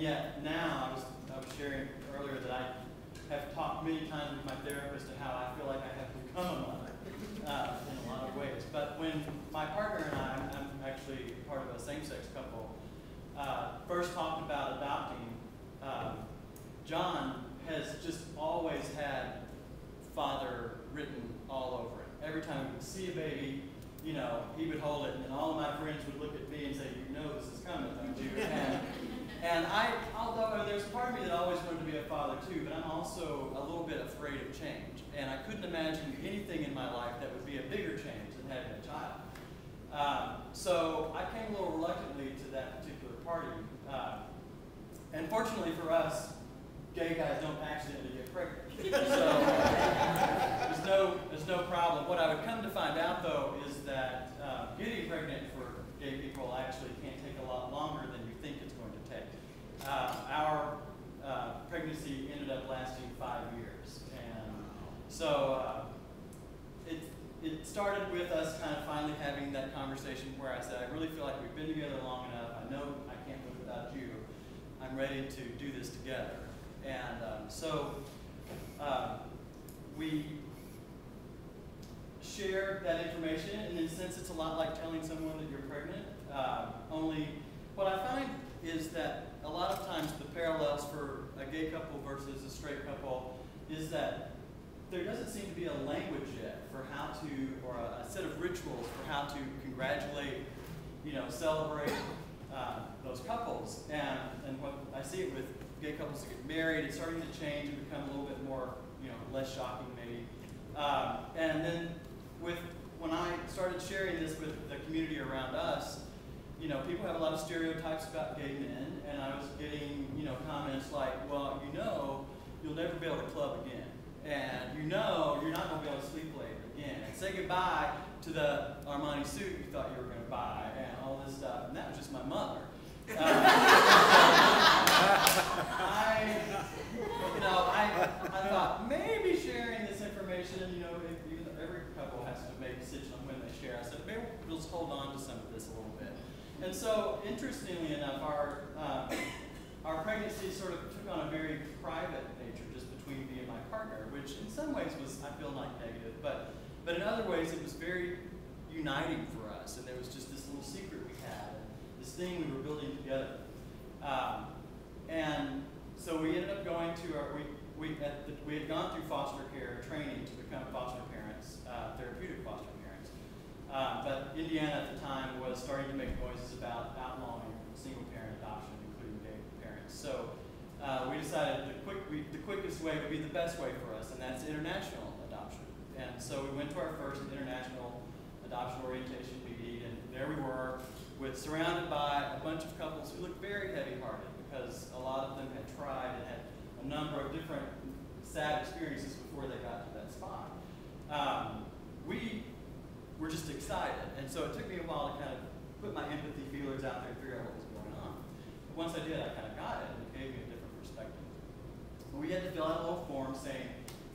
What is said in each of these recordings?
yet now, I was sharing earlier that I have talked many times with my therapist to how I feel like I have become a mother in a lot of ways. But when my partner and I'm actually part of a same-sex couple, first talked about adopting, John has just always had father written all over it. Every time we would see a baby, you know, he would hold it, and then all of my friends would look at me and say, "You know this is coming, don't you?" And although there's part of me that always wanted to be a father too, but I'm also a little bit afraid of change. And I couldn't imagine anything in my life that would be a bigger change than having a child. So I came a little reluctantly to that particular party. And fortunately for us, gay guys don't accidentally get pregnant. So there's no problem. What I would come to find out, though, is that getting pregnant for gay people actually can take a lot longer than you think it's going to take. Our pregnancy ended up lasting 5 years. And so it started with us kind of finally having that conversation where I said, I really feel like we've been together long enough. I know I can't live without you. I'm ready to do this together. And so we share that information, and in a sense it's a lot like telling someone that you're pregnant. Only what I find is that a lot of times the parallels for a gay couple versus a straight couple is that there doesn't seem to be a language yet for how to, or a set of rituals for how to congratulate, you know, celebrate those couples. And what I see it with gay couples that get married, it's starting to change and become a little bit more, you know, less shocking maybe. And then when I started sharing this with the community around us, you know, people have a lot of stereotypes about gay men, and I was getting, you know, comments like, well, you know, you'll never be able to club again. And you know, you're not going to be able to sleep late again. And say goodbye to the Armani suit you thought you were going to buy, and all this stuff. And that was just my mother. I thought maybe sharing this information, you know, even though every couple has to make a decision on when they share, I said maybe we'll just hold on to some of this a little bit. And so, interestingly enough, our pregnancy sort of took on a very private nature just between me and my partner, which in some ways was, I feel like, negative, but in other ways it was very uniting for us, and there was just this little secret we had, and this thing we were building together. And so we ended up going to we had gone through foster care training to become foster parents, therapeutic foster parents. But Indiana at the time was starting to make noises about outlawing single-parent adoption, including gay parents. So we decided the quickest way would be the best way for us, and that's international adoption. And so we went to our first international adoption orientation meeting, and there we were, surrounded by a bunch of couples who looked very heavy-hearted because a lot of them had tried and had a number of different sad experiences before they got to that spot. We were just excited, and so it took me a while to kind of put my empathy feelers out there and figure out what was going on. But once I did, I kind of got it, and it gave me a different perspective. But we had to fill out a little form saying,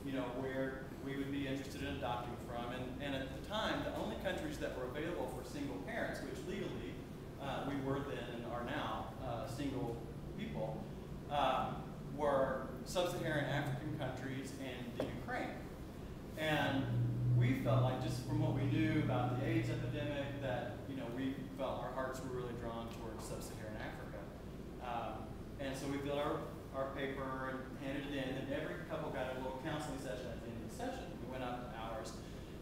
you know, where we would be interested in adopting from, and at the time, the only countries that were available for single parents, which legally we were then and are now single people, were sub-Saharan African countries and the Ukraine. And we felt like, just from what we knew about the AIDS epidemic, that, you know, we felt our hearts were really drawn towards sub-Saharan Africa. And so we filled our paper and handed it in, and every couple got a little counseling session at the end of the session. We went up hours.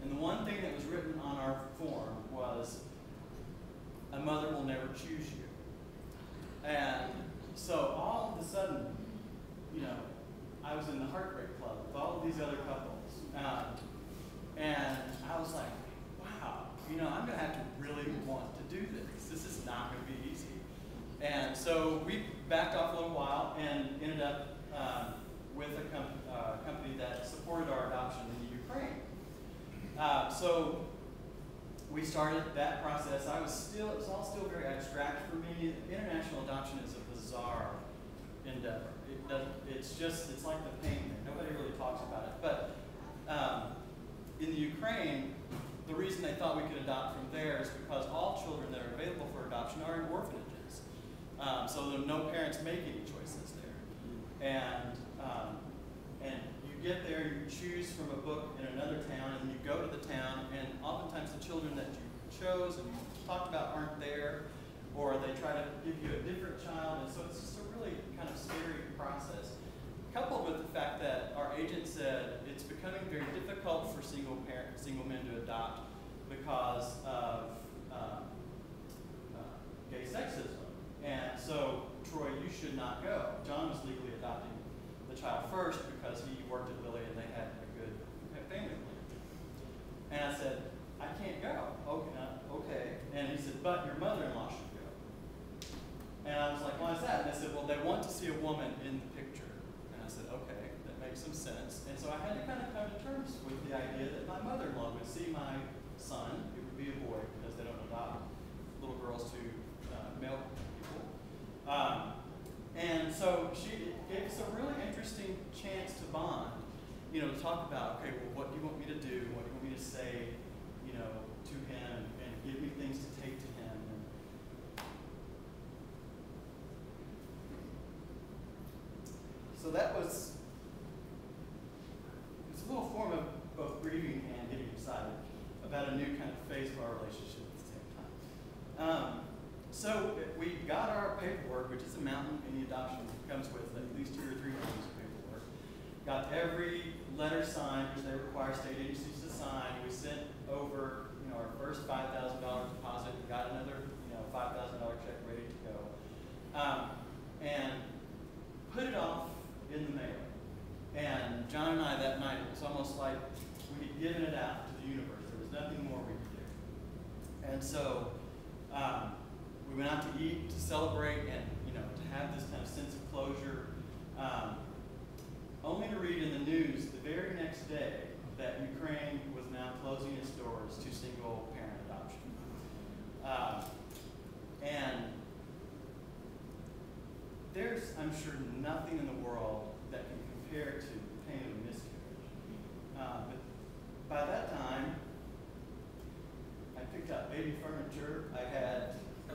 And the one thing that was written on our form was, a mother will never choose you. And so all of a sudden, you know, I was in the Heartbreak Club with all of these other couples. And I was like, wow, you know, I'm going to have to really want to do this. This is not going to be easy. And so we backed off a little while and ended up with a company that supported our adoption in the Ukraine. So we started that process. It was all still very abstract for me. International adoption is a bizarre endeavor. It's like the pain there. Nobody really talks about it. But in the Ukraine, the reason they thought we could adopt from there is because all children that are available for adoption are in orphanages. so that no parents make any choices there. And you get there, you choose from a book in another town, and you go to the town, and oftentimes the children that you chose and you talked about aren't there, or they try to give you a different child, and so it's just a really kind of scary process. Coupled with the fact that our agent said it's becoming very difficult for single men to adopt because of gay sexism. And so, Troy, you should not go. John was legally adopting the child first because he worked at Lilly and they had a good family plan. And I said, I can't go. Okay. And he said, but your mother-in-law should go. And I was like, why is that? And they said, well, they want to see a woman in the picture. And I said, okay, that makes some sense. And so I had to kind of come to terms with the idea that my mother-in-law would see my son, it would be a boy because they don't adopt little girls to male people. And so she gave us a really interesting chance to bond, you know, to talk about, okay, well, what do you want me to do? What do you want me to say, you know, to him, and give me things to take to him. And so that was, it's a little form of both grieving and getting excited about a new kind of phase of our relationship at the same time. So we got our paperwork, which is a mountain any adoption comes with at least 2 or 3 pages of paperwork. Got every letter signed, which they require state agencies to sign. We sent over, you know, our first $5,000 deposit. We got another, you know, $5,000 check ready to go, and put it off in the mail. And John and I that night, it was almost like we had given it out to the universe. There was nothing more we could do. And so we went out to eat, to celebrate, and, you know, to have this kind of sense of closure. Only to read in the news the very next day that Ukraine was now closing its doors to single-parent adoption. And there's, I'm sure, nothing in the world that can compare to the pain of a miscarriage. But by that time, I picked up baby furniture. I had a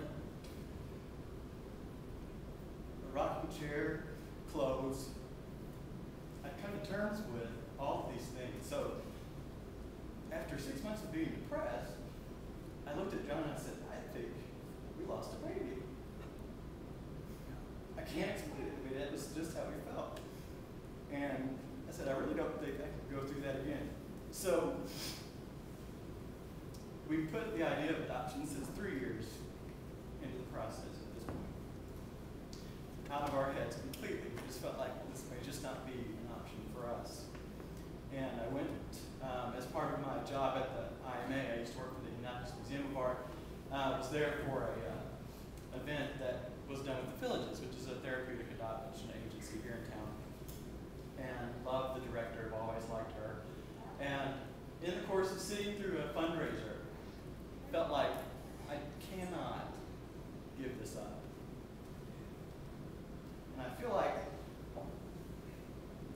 rocking chair, clothes. I'd come to terms with all of these things. So after 6 months of being depressed, I looked at John and I said, I think we lost a baby. I can't explain it. I mean, that was just how we felt. And I said, I really don't think I can go through that again. So we put the idea of adoption since 3 years into the process at this point. Out of our heads completely. We just felt like this may just not be an option for us. And I went, as part of my job at the IMA, I used to work for the Indianapolis Museum of Art. I was there for an event that was done with the Villages, which is a therapeutic adoption agency here in town. And loved the director, I've always liked her. And in the course of sitting through a fundraiser, felt like I cannot give this up. And I feel like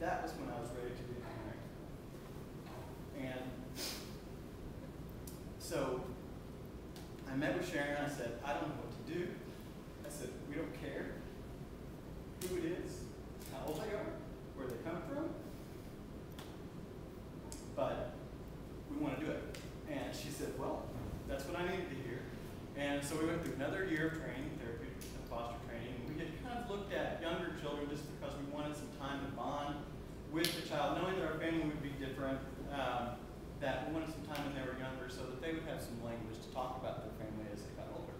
that was when I was ready to be married. And so I met with Sharon and I said, I don't know what to do. I said, we don't care who it is, how old they are, where they come from, but we want to do it. And she said, well, that's what I needed to hear. And so we went through another year of training, therapeutic and foster training. We had kind of looked at younger children just because we wanted some time to bond with the child, knowing that our family would be different, that we wanted some time when they were younger so that they would have some language to talk about their family as they got older.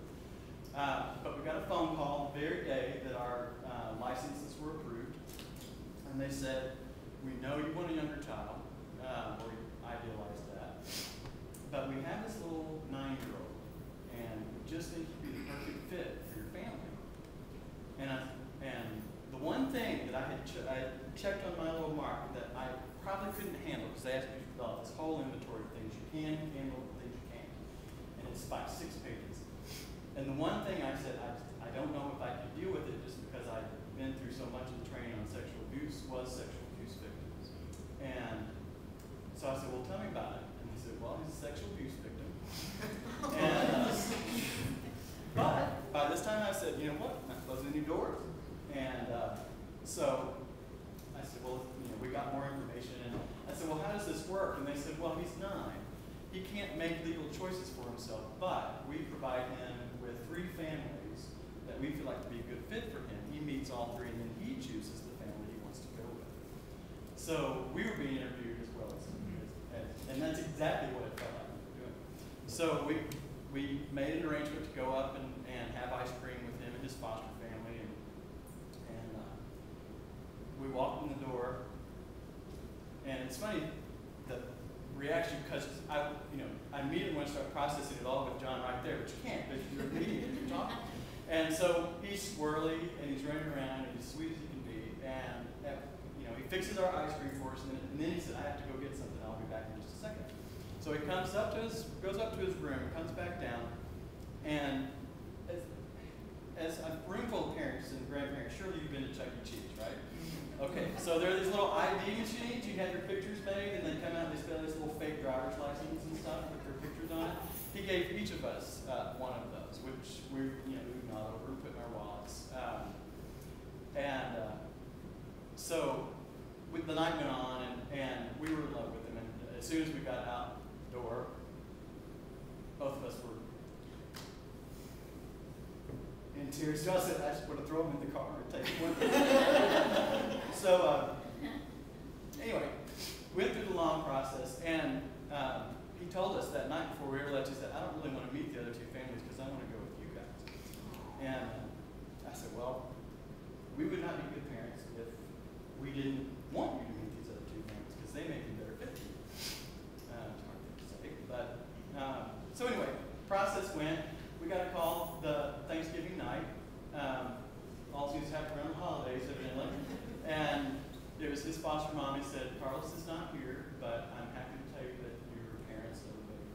But we got a phone call the very day that our licenses were approved, and they said, we know you want a younger child, or you idealized that, but we have this little 9-year-old, and we just think you'd be the perfect fit for your family. And the one thing that I checked on my little mark that I probably couldn't handle, because they asked me to fill out this whole inventory of things you can handle and things you can't. And it's 6 pages. And the one thing I said, I don't know if I could deal with it just because I've been through so much of the training on sexual abuse, was sexual abuse victims. And so I said, well, tell me about it. And he said, well, he's a sexual abuse victim. And, but by this time I said, you know what? My closing And so I said, well, you know, we got more information. And I said, well, how does this work? And they said, well, he's 9. He can't make legal choices for himself, but we provide him with 3 families that we feel like to be a good fit for him. He meets all 3, and then he chooses the family he wants to go with. So we were being interviewed as well as and that's exactly what it felt like we were doing. So we made an arrangement to go up and have ice cream with him and his foster family, and we walked in the door, and it's funny the reaction, because I immediately want to start processing it all with John right there, but you can't because you're immediate, you're talking. And so he's swirly and he's running around and he's sweet as he can be, and he fixes our ice cream for us, and then he said, I have to go get something, I'll be back in just a second. So he goes up to his room, comes back down, and as a room full of parents and grandparents, surely you've been to Chuck E. Cheese, right? Okay, so there are these little ID machines, you have your pictures made, and they come out and they spell these little fake driver's license and stuff with their pictures on it. He gave each of us one of those, which we nod over and put in our wallets. So the night went on, and we were in love with him, and as soon as we got out the door, both of us were in tears. So I said, I just want to throw him in the car and take him with me. So anyway, went through the long process, and he told us that night before we ever left, he said, I don't really want to meet the other 2 families because I want to go with you guys. And I said, well, we would not be good parents if we didn't want you to meet these other 2 families because they may be better fit for you. It's hard to say, but so anyway, process went. We got a call the Thanksgiving night. All things happen around the holidays, evidently. And it was his foster mom. He said, Carlos is not here, but I'm happy to tell you that you're parents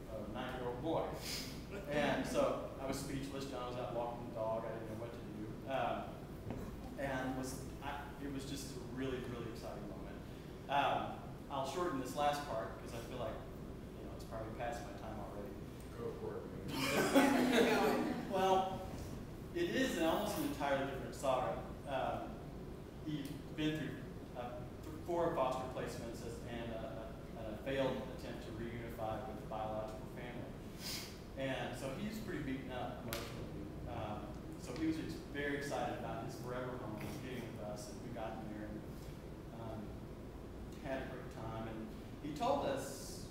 of a 9-year-old boy. And so I was speechless. John was out walking the dog. I didn't know what to do. It was just a really, really exciting moment. I'll shorten this last part because I feel like it's probably past my time already. Go for it. Well, it is almost an entirely different saga. He's been through 4 foster placements and a failed attempt to reunify with a biological family. And so he's pretty beaten up emotionally. So he was very excited about his forever home and getting with us, and we got him there and had a great time. And he told us,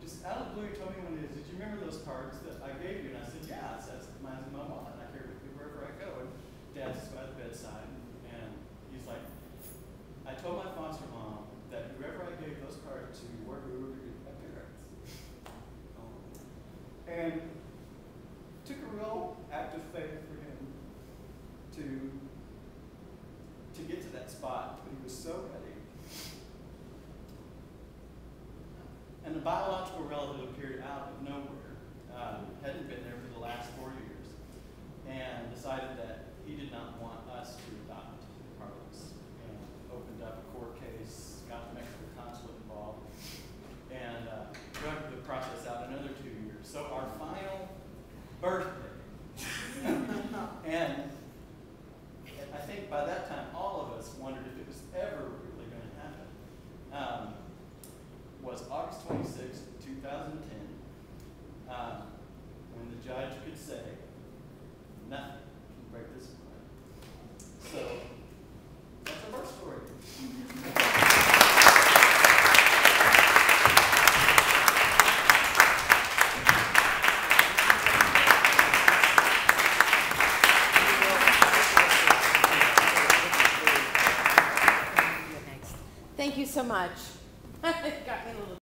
just out of the blue, he told me one of these, did you remember those cards that I gave you? And I said, yeah, it says mine's in my wallet. I carry it with me wherever I go. And Dad's just by the bedside, and he's like, I told my foster mom that whoever I gave those cards to were who would be my parents. And it took a real act of faith for him to get to that spot, but he was so ready. And the biological relative appeared out of nowhere, hadn't been there for the last 4 years, and decided that he did not want us to adopt Carlos. And opened up a court case, got the Mexican consulate involved, and dragged the process out another 2 years. So our final birthday, and I think by that time all of us wondered if it was ever really going to happen, was August 26, 2010, when the judge could say, nothing can break this apart. So that's our birth story. Thank you so much. It got me a little